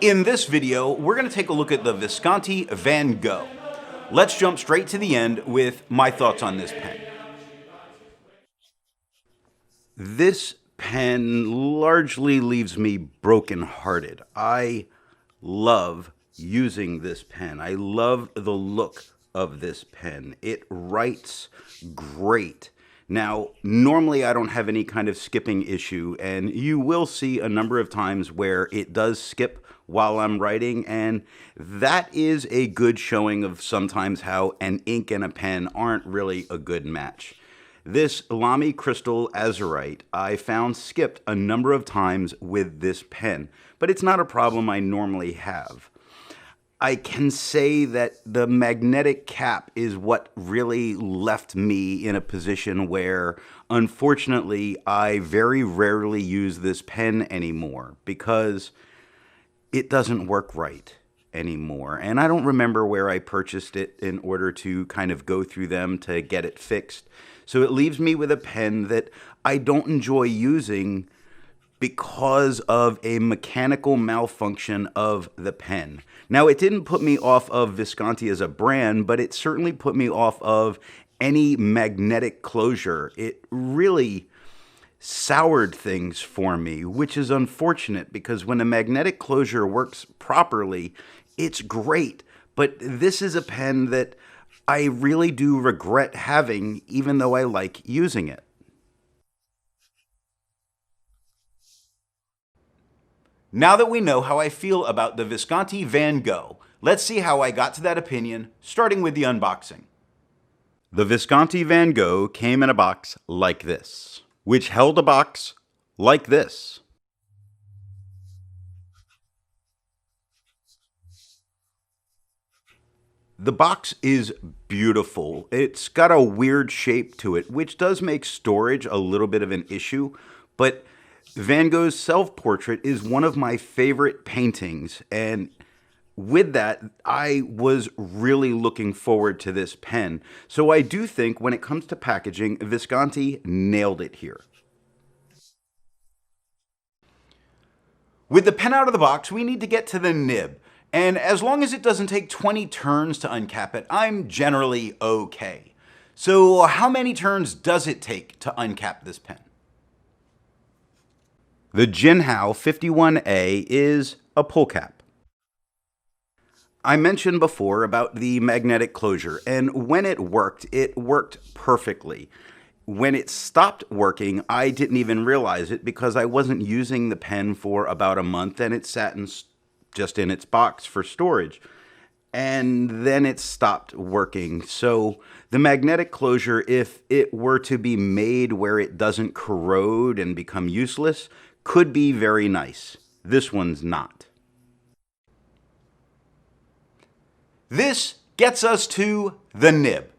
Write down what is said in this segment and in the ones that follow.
In this video, we're going to take a look at the Visconti Van Gogh. Let's jump straight to the end with my thoughts on this pen. This pen largely leaves me brokenhearted. I love using this pen. I love the look of this pen. It writes great. Now, normally I don't have any kind of skipping issue, and you will see a number of times where it does skip while I'm writing, and that is a good showing of sometimes how an ink and a pen aren't really a good match. This Lamy Crystal Azurite I found skipped a number of times with this pen, but it's not a problem I normally have. I can say that the magnetic cap is what really left me in a position where, unfortunately, I very rarely use this pen anymore because it doesn't work right anymore. And I don't remember where I purchased it in order to kind of go through them to get it fixed. So it leaves me with a pen that I don't enjoy using because of a mechanical malfunction of the pen. Now, it didn't put me off of Visconti as a brand, but it certainly put me off of any magnetic closure. It really soured things for me, which is unfortunate because when a magnetic closure works properly, it's great. But this is a pen that I really do regret having, even though I like using it. Now that we know how I feel about the Visconti Van Gogh, let's see how I got to that opinion, starting with the unboxing. The Visconti Van Gogh came in a box like this, which held a box like this. The box is beautiful. It's got a weird shape to it, which does make storage a little bit of an issue, but Van Gogh's self-portrait is one of my favorite paintings, and with that, I was really looking forward to this pen. So I do think when it comes to packaging, Visconti nailed it here. With the pen out of the box, we need to get to the nib. And as long as it doesn't take 20 turns to uncap it, I'm generally okay. So how many turns does it take to uncap this pen? The Jinhao 51A is a pull cap. I mentioned before about the magnetic closure, and when it worked perfectly. When it stopped working, I didn't even realize it because I wasn't using the pen for about a month and it sat just in its box for storage. And then it stopped working. So the magnetic closure, if it were to be made where it doesn't corrode and become useless, could be very nice. This one's not. This gets us to the nib.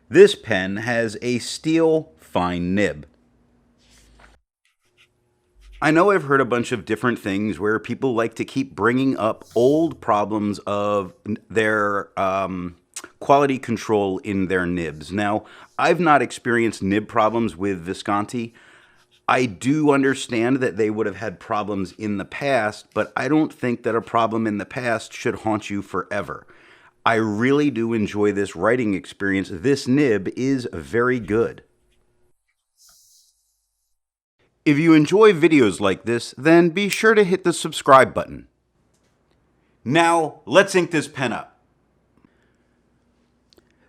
This pen has a steel fine nib. I know I've heard a bunch of different things where people like to keep bringing up old problems of their quality control in their nibs. Now, I've not experienced nib problems with Visconti. I do understand that they would have had problems in the past, but I don't think that a problem in the past should haunt you forever. I really do enjoy this writing experience. This nib is very good. If you enjoy videos like this, then be sure to hit the subscribe button. Now, let's ink this pen up.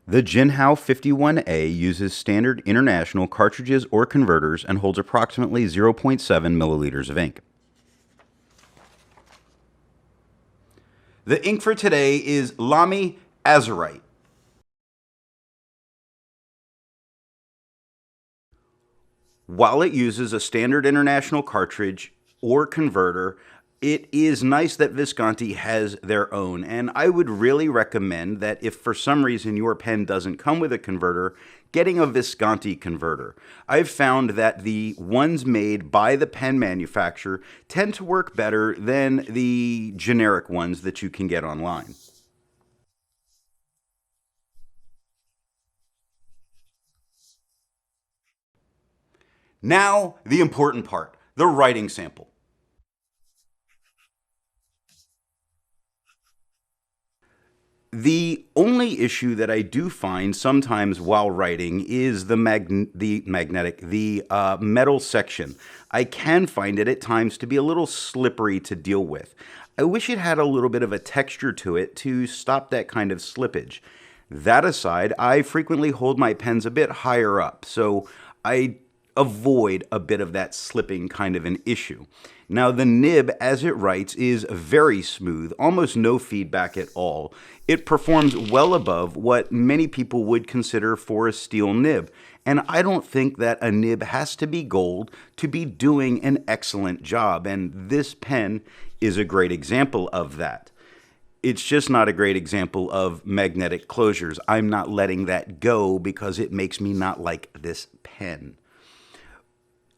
The Jinhao 51A uses standard international cartridges or converters and holds approximately 0.7 milliliters of ink. The ink for today is Lamy Azurite. While it uses a standard international cartridge or converter, it is nice that Visconti has their own, and I would really recommend that if for some reason your pen doesn't come with a converter, getting a Visconti converter. I've found that the ones made by the pen manufacturer tend to work better than the generic ones that you can get online. Now, the important part, the writing sample. The only issue that I do find sometimes while writing is the metal section. I can find it at times to be a little slippery to deal with. I wish it had a little bit of a texture to it to stop that kind of slippage. That aside, I frequently hold my pens a bit higher up, so I avoid a bit of that slipping kind of an issue. Now, the nib, as it writes, is very smooth, almost no feedback at all. It performs well above what many people would consider for a steel nib, and I don't think that a nib has to be gold to be doing an excellent job, and this pen is a great example of that. It's just not a great example of magnetic closures. I'm not letting that go because it makes me not like this pen.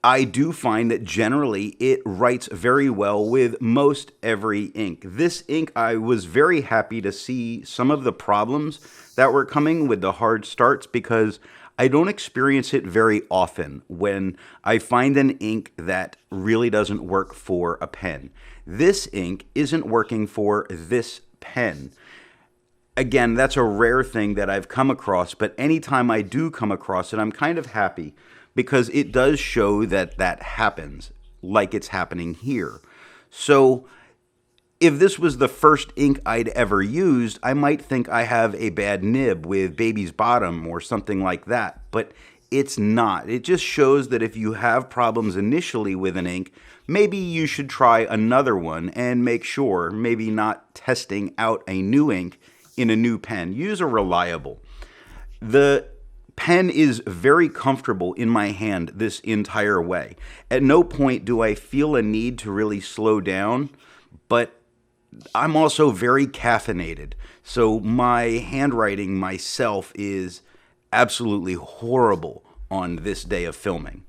I do find that generally it writes very well with most every ink. This ink, I was very happy to see some of the problems that were coming with the hard starts because I don't experience it very often when I find an ink that really doesn't work for a pen. This ink isn't working for this pen. Again, that's a rare thing that I've come across, but anytime I do come across it, I'm kind of happy because it does show that that happens, like it's happening here. So if this was the first ink I'd ever used, I might think I have a bad nib with baby's bottom or something like that, but it's not. It just shows that if you have problems initially with an ink, maybe you should try another one and make sure, maybe not testing out a new ink in a new pen. Use a reliable. The pen is very comfortable in my hand this entire way. At no point do I feel a need to really slow down, but I'm also very caffeinated. So my handwriting myself is absolutely horrible on this day of filming.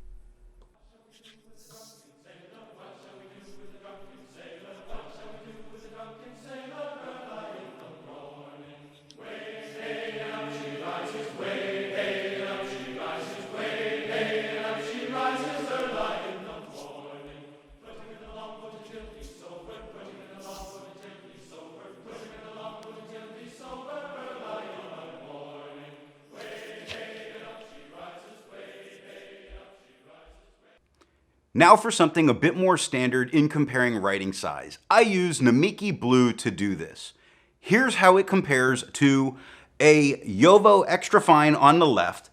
Now for something a bit more standard in comparing writing size. I use Mnemosyne Blue to do this. Here's how it compares to a Jowo Extra Fine on the left,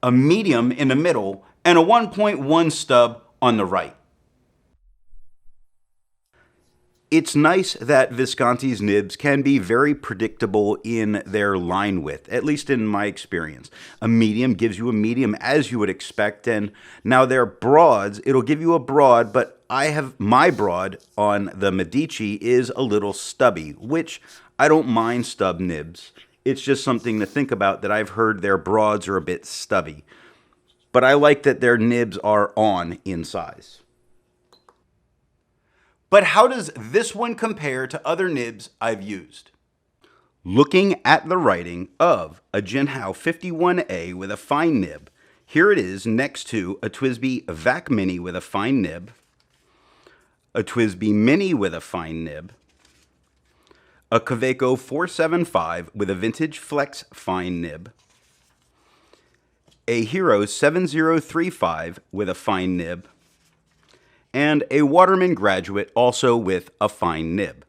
a medium in the middle, and a 1.1 stub on the right. It's nice that Visconti's nibs can be very predictable in their line width, at least in my experience. A medium gives you a medium as you would expect, and now their broads, it'll give you a broad, but I have my broad on the Medici is a little stubby, which I don't mind stub nibs. It's just something to think about that I've heard their broads are a bit stubby. But I like that their nibs are on in size. But how does this one compare to other nibs I've used? Looking at the writing of a Jinhao 51A with a fine nib, here it is next to a TWSBI Vac Mini with a fine nib, a TWSBI Mini with a fine nib, a Kaweco 475 with a Vintage Flex fine nib, a Hero 7035 with a fine nib, and a Waterman Graduate also with a fine nib.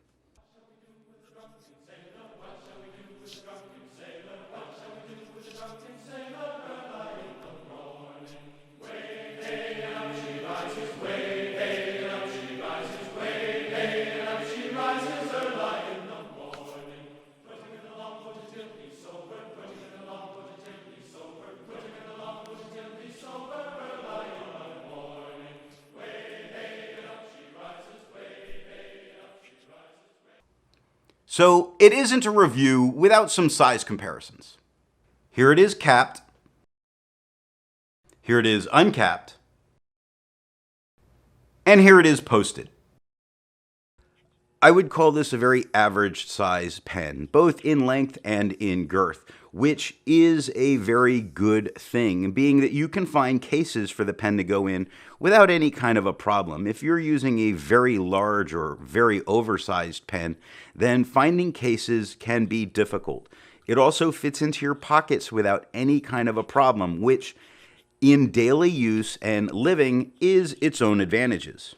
So it isn't a review without some size comparisons. Here it is capped. Here it is uncapped. And here it is posted. I would call this a very average size pen, both in length and in girth, which is a very good thing, being that you can find cases for the pen to go in without any kind of a problem. If you're using a very large or very oversized pen, then finding cases can be difficult. It also fits into your pockets without any kind of a problem, which in daily use and living is its own advantages.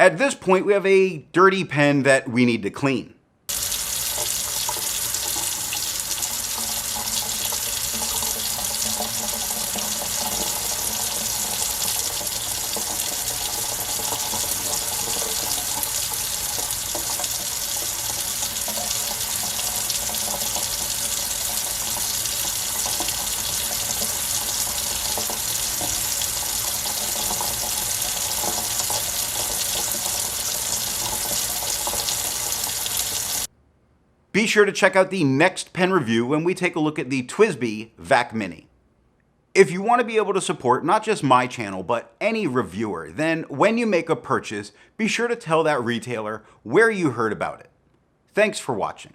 At this point, we have a dirty pen that we need to clean. Be sure to check out the next pen review when we take a look at the TWSBI Vac Mini. If you want to be able to support not just my channel, but any reviewer, then when you make a purchase, be sure to tell that retailer where you heard about it. Thanks for watching.